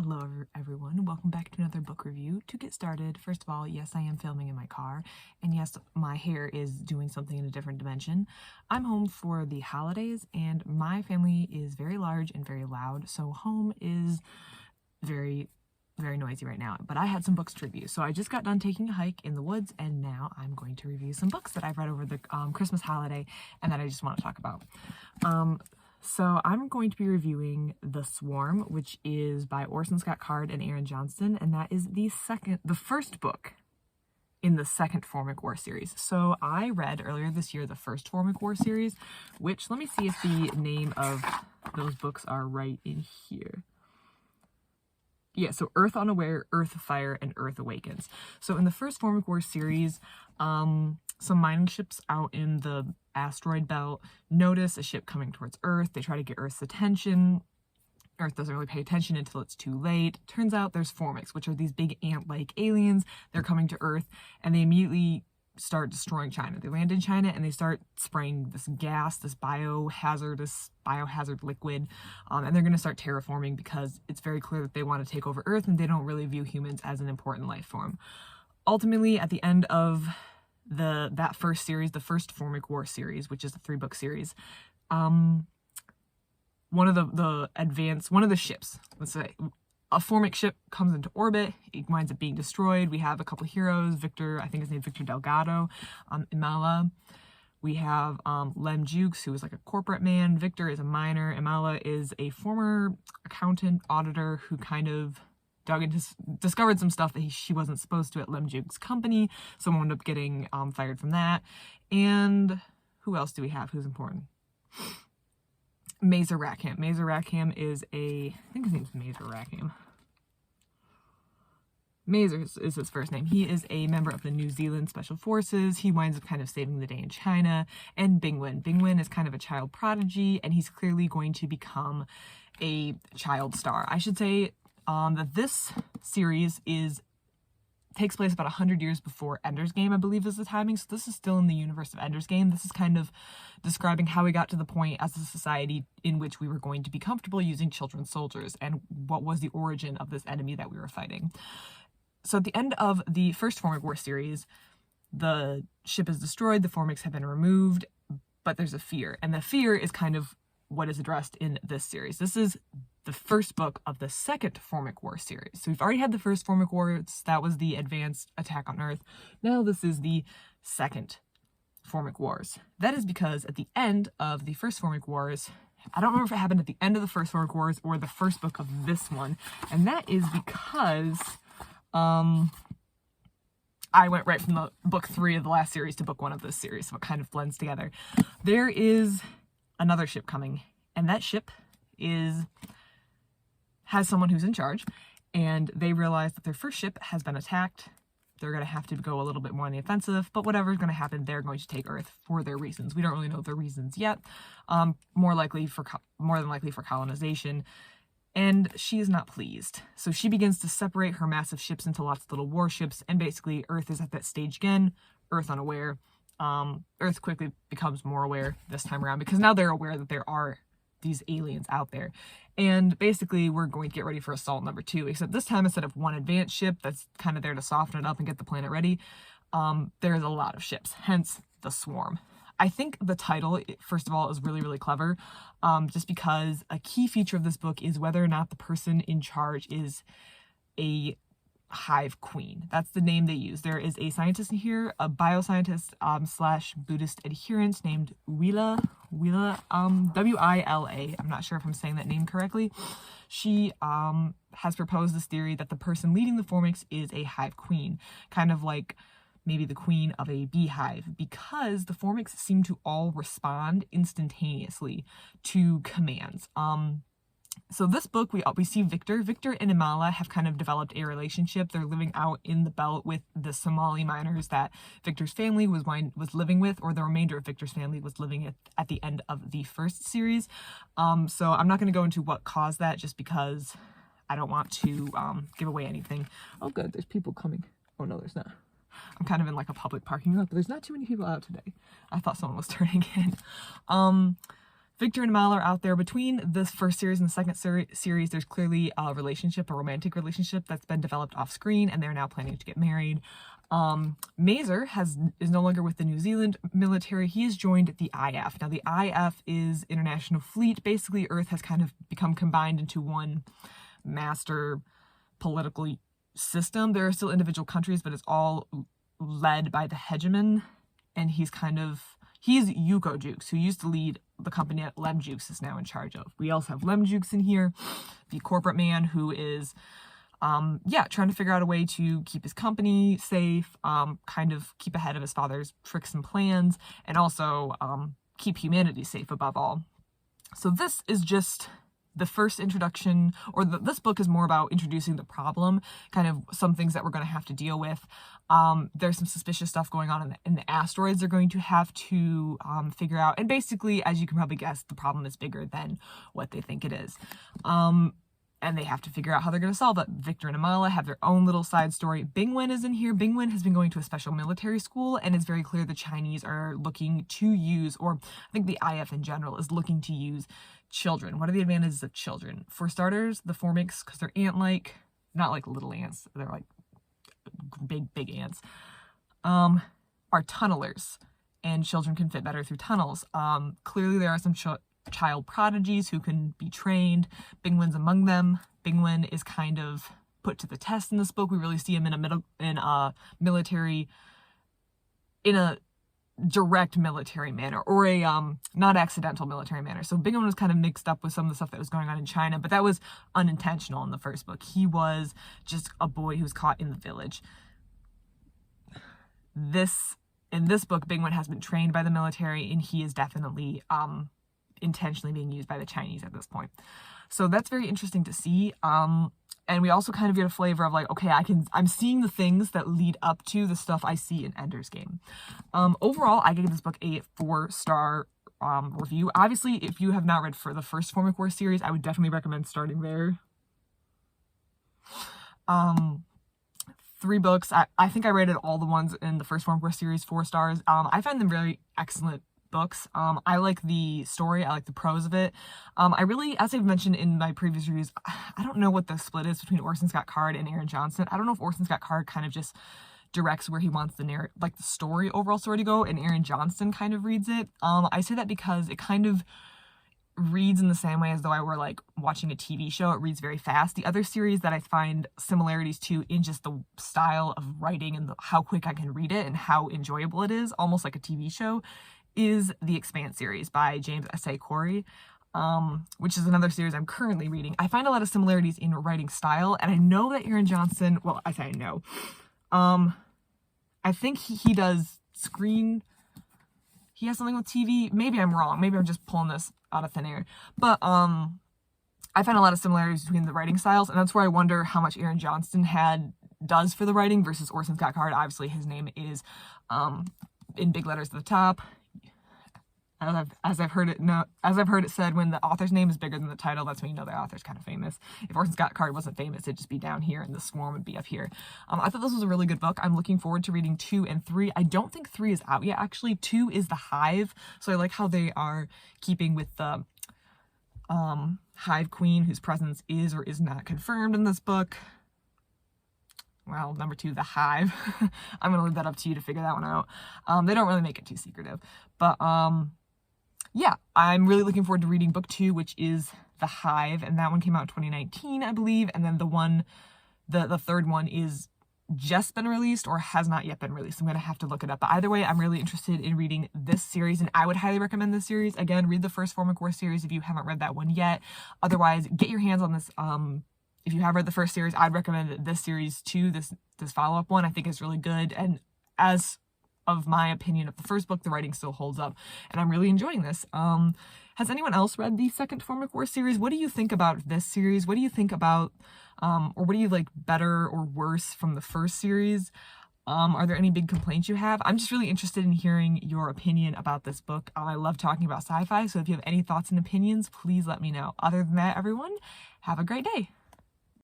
Hello everyone, welcome back to another book review. To get started, first of all, yes, I am filming in my car, and yes, my hair is doing something in a different dimension. I'm home for the holidays, and my family is very large and very loud, so home is very noisy right now. But I had some books to review, so I just got done taking a hike in the woods, and now I'm going to review some books that I've read over the Christmas holiday and that I just want to talk about. So I'm going to be reviewing The Swarm, which is by Orson and Aaron Johnston, and that is the first book in the Second Formic War series. So I read earlier this year the First Formic War series, which, let me see if the name of those books are right in here. Yeah, so Earth Unaware, Earth Fire, and Earth Awakens. So in the First Formic War series, some mining ships out in the asteroid belt notice a ship coming towards Earth. They try to get Earth's attention. Earth doesn't really pay attention until it's too late. Turns out there's Formics, which are these big ant-like aliens. They're coming to Earth, and they immediately start destroying China. They land in China, and they start spraying this gas, this biohazard liquid, and they're going to start terraforming because it's very clear that they want to take over Earth, and they don't really view humans as an important life form. Ultimately, at the end of that first series, the First Formic War series, which is a 3-book series, one of the ships, let's say, a Formic ship comes into orbit. It winds up being destroyed. We have a couple heroes, Victor, I think his name Victor Delgado, Imala. We have Lem Jukes, who is like a corporate man. Victor is a miner. Imala is a former accountant, auditor, who kind of discovered some stuff that she wasn't supposed to at Lem Jukes' company. Someone ended up getting fired from that. And who else do we have who's important? Mazer Rackham. Mazer Rackham is I think his name's Mazer Rackham. Mazer is his first name. He is a member of the New Zealand Special Forces. He winds up kind of saving the day in China. And Bingwen. Bingwen is kind of a child prodigy, and he's clearly going to become a child star. I should say that this series takes place about 100 years before Ender's Game, I believe is the timing. So this is still in the universe of Ender's Game. This is kind of describing how we got to the point as a society in which we were going to be comfortable using children soldiers and what was the origin of this enemy that we were fighting. So at the end of the First Formic War series, the ship is destroyed, the Formics have been removed, but there's a fear. And the fear is kind of what is addressed in this series. This is the first book of the Second Formic War series. So we've already had the First Formic War. That was the advanced attack on Earth. Now this is the Second Formic Wars. That is because at the end of the First Formic Wars, I don't remember if it happened at the end of the First Formic Wars or the first book of this one, and that is because I went right from the book 3 of the last series to book 1 of this series, so it kind of blends together. There is another ship coming, and that ship has someone who's in charge, and they realize that their first ship has been attacked. They're going to have to go a little bit more on the offensive, but whatever's going to happen, they're going to take Earth for their reasons. We don't really know their reasons yet. More than likely for colonization, and she is not pleased. So she begins to separate her massive ships into lots of little warships, and basically Earth is at that stage again, Earth unaware. Earth quickly becomes more aware this time around because now they're aware that there are these aliens out there. And basically we're going to get ready for assault number 2, except this time instead of one advanced ship that's kind of there to soften it up and get the planet ready, there's a lot of ships, hence The Swarm. I think the title, first of all, is really clever, just because a key feature of this book is whether or not the person in charge is a Hive queen. That's the name they use. There is a scientist in here, a bioscientist / Buddhist adherent named Wila, W-I-L-A. I'm not sure if I'm saying that name correctly. She has proposed this theory that the person leading the Formics is a Hive queen, kind of like maybe the queen of a beehive, because the Formics seem to all respond instantaneously to commands. So this book, we see Victor and Imala have kind of developed a relationship. They're living out in the belt with the Somali miners that Victor's family was living with, or the remainder of Victor's family was living at the end of the first series. So I'm not going to go into what caused that, just because I don't want to give away anything. Oh good, there's people coming. Oh no, there's not. I'm kind of in like a public parking lot, but there's not too many people out today. I thought someone was turning in. Victor and Imala are out there. Between this first series and the second series, there's clearly a relationship, a romantic relationship that's been developed off screen, and they're now planning to get married. Mazer is no longer with the New Zealand military. He has joined the IF. Now, the IF is International Fleet. Basically, Earth has kind of become combined into one master political system. There are still individual countries, but it's all led by the hegemon, and he's Yuko Jukes, who used to lead the company that Lem Jukes is now in charge of. We also have Lem Jukes in here, the corporate man who is, trying to figure out a way to keep his company safe, kind of keep ahead of his father's tricks and plans, and also keep humanity safe above all. So this is just the first introduction, or this book is more about introducing the problem, kind of some things that we're going to have to deal with. There's some suspicious stuff going on in the asteroids they're going to have to figure out. And basically, as you can probably guess, the problem is bigger than what they think it is. And they have to figure out how they're going to solve it. Victor and Imala have their own little side story. Bingwen is in here. Bingwen has been going to a special military school, and it's very clear the Chinese are looking to use, or I think the IF in general is looking to use children. What are the advantages of children? For starters, the Formics, because they're ant-like, not like little ants, they're like big ants, are tunnelers, and children can fit better through tunnels. Clearly there are some child prodigies who can be trained. Bingwen's among them. Bingwen is kind of put to the test in this book. We really see him in a direct military manner, or a not accidental military manner. So Bingwen was kind of mixed up with some of the stuff that was going on in China, but that was unintentional in the first book. He was just a boy who was caught in the village. In this book, Bingwen has been trained by the military, and he is definitely intentionally being used by the Chinese at this point. So that's very interesting to see. And we also kind of get a flavor of like, okay, I'm seeing the things that lead up to the stuff I see in Ender's Game. Overall, I gave this book a 4-star review. Obviously, if you have not read for the First Formic War series, I would definitely recommend starting there. 3 books. I think I rated all the ones in the First Formic War series 4 stars. I find them really excellent books. I like the story. I like the prose of it. I really, as I've mentioned in my previous reviews, I don't know what the split is between Orson Scott Card and Aaron Johnston. I don't know if Orson Scott Card kind of just directs where he wants the overall story to go, and Aaron Johnston kind of reads it. I say that because it kind of reads in the same way as though I were like watching a TV show. It reads very fast. The other series that I find similarities to in just the style of writing and how quick I can read it and how enjoyable it is, almost like a TV show, is the Expanse series by James S.A. Corey, which is another series I'm currently reading. I find a lot of similarities in writing style, and I know that Aaron Johnston, well, I say I know, I think he does screen, he has something with TV, maybe I'm wrong, maybe I'm just pulling this out of thin air, but I find a lot of similarities between the writing styles, and that's where I wonder how much Aaron Johnston does for the writing versus Orson Scott Card. Obviously his name is in big letters at the top. As I've heard it said, when the author's name is bigger than the title, that's when you know the author's kind of famous. If Orson Scott Card wasn't famous, it'd just be down here and the swarm would be up here. I thought this was a really good book. I'm looking forward to reading 2 and 3. I don't think 3 is out yet, actually. 2 is the Hive, so I like how they are keeping with the Hive Queen, whose presence is or is not confirmed in this book. Well, number 2, the Hive. I'm going to leave that up to you to figure that one out. They don't really make it too secretive, but yeah, I'm really looking forward to reading book 2, which is The Hive, and that one came out in 2019, I believe, and then the third one is just been released or has not yet been released. I'm going to have to look it up, but either way, I'm really interested in reading this series, and I would highly recommend this series. Again, read the First Formic War series if you haven't read that one yet. Otherwise, get your hands on this. If you have read the first series, I'd recommend this series too, this follow-up one. I think is really good, and as of my opinion of the first book, the writing still holds up, and I'm really enjoying this. Has anyone else read the Second Formic War series? What do you think about this series? What do you think about, or what do you like better or worse from the first series? Are there any big complaints you have? I'm just really interested in hearing your opinion about this book. I love talking about sci-fi, so if you have any thoughts and opinions, please let me know. Other than that, everyone, have a great day.